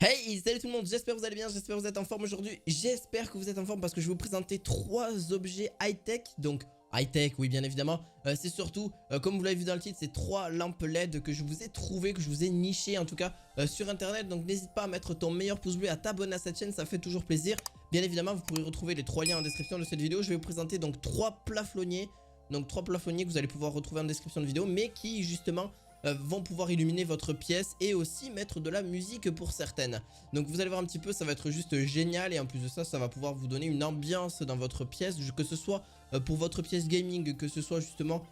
Hey, salut tout le monde, j'espère que vous allez bien, j'espère que vous êtes en forme aujourd'hui. J'espère que vous êtes en forme parce que je vais vous présenter 3 objets high-tech. Donc high-tech, oui bien évidemment, c'est surtout, comme vous l'avez vu dans le titre, c'est 3 lampes LED que je vous ai trouvées, que je vous ai nichées en tout cas sur internet. Donc n'hésite pas à mettre ton meilleur pouce bleu et à t'abonner à cette chaîne, ça fait toujours plaisir. Bien évidemment, vous pourrez retrouver les 3 liens en description de cette vidéo. Je vais vous présenter donc 3 plafonniers. Donc 3 plafonniers que vous allez pouvoir retrouver en description de vidéo, mais qui justement vont pouvoir illuminer votre pièce et aussi mettre de la musique pour certaines. Donc vous allez voir un petit peu, ça va être juste génial et en plus de ça, ça va pouvoir vous donner une ambiance dans votre pièce, que ce soit pour votre pièce gaming, que ce soit justement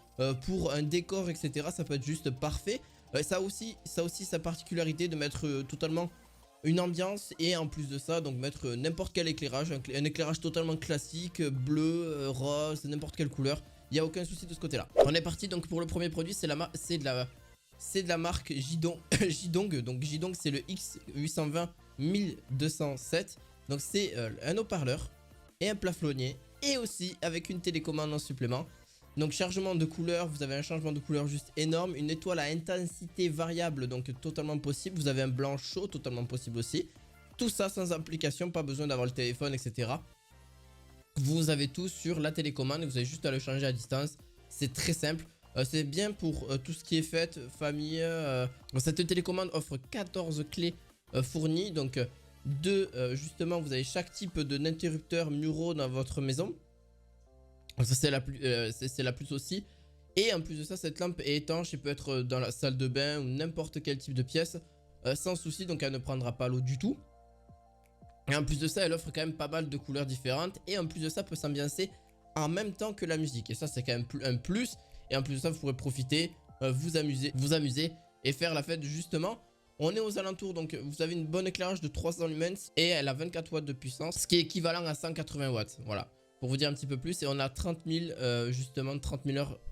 pour un décor, etc. Ça peut être juste parfait. Ça a aussi sa particularité de mettre totalement une ambiance et en plus de ça, donc mettre n'importe quel éclairage, un éclairage totalement classique, bleu, rose, n'importe quelle couleur. Il n'y a aucun souci de ce côté là. On est parti donc pour le premier produit, c'est de la marque Jidong. Jidong, donc Jidong c'est le X820-1207. Donc c'est un haut-parleur et un plafonnier et aussi avec une télécommande en supplément. Donc chargement de couleur, vous avez un changement de couleur juste énorme, une étoile à intensité variable donc totalement possible, vous avez un blanc chaud totalement possible aussi. Tout ça sans application, pas besoin d'avoir le téléphone etc. Vous avez tout sur la télécommande, vous avez juste à le changer à distance, c'est très simple. C'est bien pour tout ce qui est fête, famille. Cette télécommande offre 14 clés fournies. Donc justement, vous avez chaque type d'interrupteur muraux dans votre maison. Ça c'est la plus aussi. Et en plus de ça, cette lampe est étanche et peut être dans la salle de bain ou n'importe quel type de pièce. Sans souci, donc elle ne prendra pas l'eau du tout. Et en plus de ça, elle offre quand même pas mal de couleurs différentes. Et en plus de ça, peut s'ambiancer en même temps que la musique. Et ça, c'est quand même un plus. Et en plus de ça, vous pourrez profiter, vous amuser et faire la fête justement. On est aux alentours, donc vous avez une bonne éclairage de 300 lumens et elle a 24 watts de puissance, ce qui est équivalent à 180 watts. Voilà, pour vous dire un petit peu plus. Et on a 30 000 heures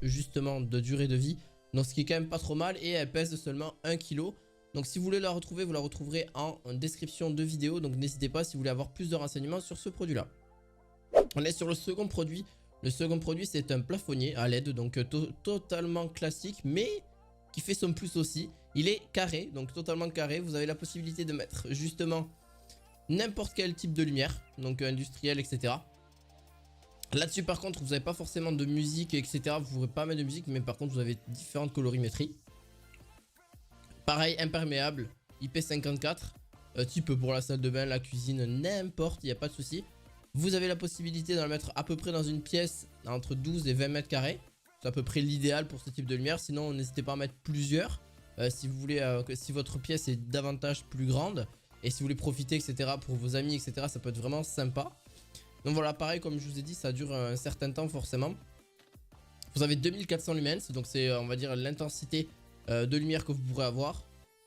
justement de durée de vie. Donc ce qui est quand même pas trop mal et elle pèse seulement 1 kg. Donc si vous voulez la retrouver, vous la retrouverez en description de vidéo. Donc n'hésitez pas si vous voulez avoir plus de renseignements sur ce produit-là. On est sur le second produit. Le second produit, c'est un plafonnier à LED, donc totalement classique, mais qui fait son plus aussi. Il est carré, donc totalement carré. Vous avez la possibilité de mettre justement n'importe quel type de lumière, donc industriel, etc. Là-dessus, par contre, vous n'avez pas forcément de musique, etc. Vous ne pourrez pas mettre de musique, mais par contre, vous avez différentes colorimétries. Pareil, imperméable, IP54, type pour la salle de bain, la cuisine, n'importe, il n'y a pas de souci. Vous avez la possibilité d'en mettre à peu près dans une pièce entre 12 et 20 mètres carrés. C'est à peu près l'idéal pour ce type de lumière. Sinon, n'hésitez pas à mettre plusieurs. Si vous voulez, si votre pièce est davantage plus grande. Et si vous voulez profiter, etc. pour vos amis, etc. Ça peut être vraiment sympa. Donc voilà, pareil, comme je vous ai dit, ça dure un certain temps forcément. Vous avez 2400 lumens. Donc c'est, on va dire, l'intensité de lumière que vous pourrez avoir.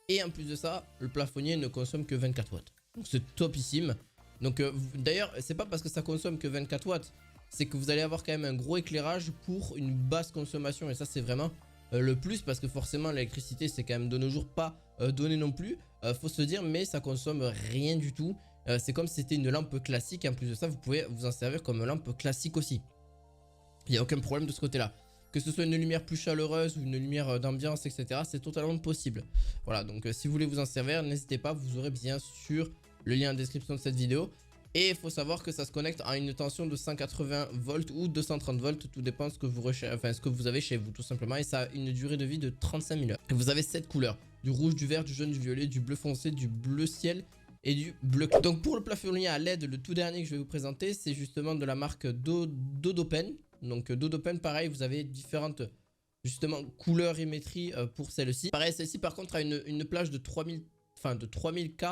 Et en plus de ça, le plafonnier ne consomme que 24 watts. Donc c'est topissime. Donc d'ailleurs, c'est pas parce que ça consomme que 24 watts, c'est que vous allez avoir quand même un gros éclairage pour une basse consommation. Et ça, c'est vraiment le plus parce que forcément, l'électricité, c'est quand même de nos jours pas donné non plus. Faut se dire, mais ça consomme rien du tout. C'est comme si c'était une lampe classique. Et en plus de ça, vous pouvez vous en servir comme lampe classique aussi. Il n'y a aucun problème de ce côté-là. Que ce soit une lumière plus chaleureuse ou une lumière d'ambiance, etc. C'est totalement possible. Voilà, donc si vous voulez vous en servir, n'hésitez pas. Vous aurez bien sûr le lien en description de cette vidéo. Et il faut savoir que ça se connecte à une tension de 180 volts ou 230 volts. Tout dépend de ce que vous avez chez vous tout simplement. Et ça a une durée de vie de 35 000 heures. Et vous avez 7 couleurs. Du rouge, du vert, du jaune, du violet, du bleu foncé, du bleu ciel et du bleu. Donc pour le plafonnier à LED, le tout dernier que je vais vous présenter, c'est justement de la marque Dodopen. Donc Dodopen, pareil, vous avez différentes justement couleurs et métries pour celle-ci. Pareil, celle-ci par contre a une plage de 3000 K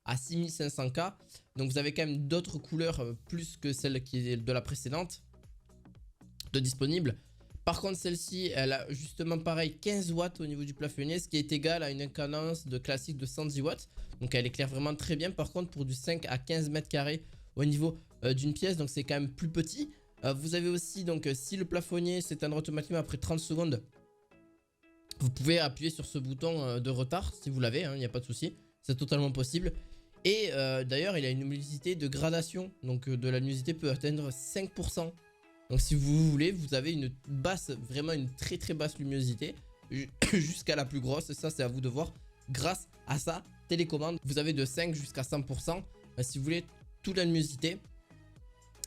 à 6500K. Donc vous avez quand même d'autres couleurs plus que celle qui est de la précédente de disponible. Par contre celle-ci, elle a justement pareil 15 watts au niveau du plafonnier, ce qui est égal à une cadence de classique de 110 watts. Donc elle éclaire vraiment très bien. Par contre pour du 5 à 15 mètres carrés au niveau d'une pièce, donc c'est quand même plus petit. Vous avez aussi donc si le plafonnier s'éteindra automatiquement après 30 secondes, vous pouvez appuyer sur ce bouton de retard si vous l'avez, il n'y a pas de souci, c'est totalement possible. Et d'ailleurs il y a une luminosité de gradation, donc de la luminosité peut atteindre 5%. Donc si vous voulez, vous avez une basse, vraiment une très basse luminosité jusqu'à la plus grosse. Ça c'est à vous de voir grâce à sa télécommande, vous avez de 5 jusqu'à 100%. Si vous voulez toute la luminosité,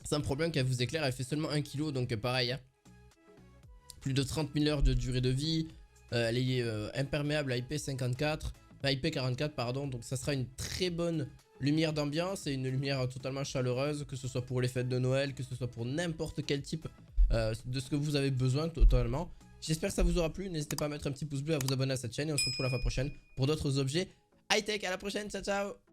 sans problème qu'elle vous éclaire. Elle fait seulement 1 kg, donc pareil, hein. Plus de 30 000 heures de durée de vie. Elle est imperméable à IP54, IP44 pardon, donc ça sera une très bonne lumière d'ambiance et une lumière totalement chaleureuse, que ce soit pour les fêtes de Noël, que ce soit pour n'importe quel type de ce que vous avez besoin totalement. J'espère que ça vous aura plu, n'hésitez pas à mettre un petit pouce bleu, à vous abonner à cette chaîne et on se retrouve la fois prochaine pour d'autres objets high-tech. À la prochaine, ciao ciao.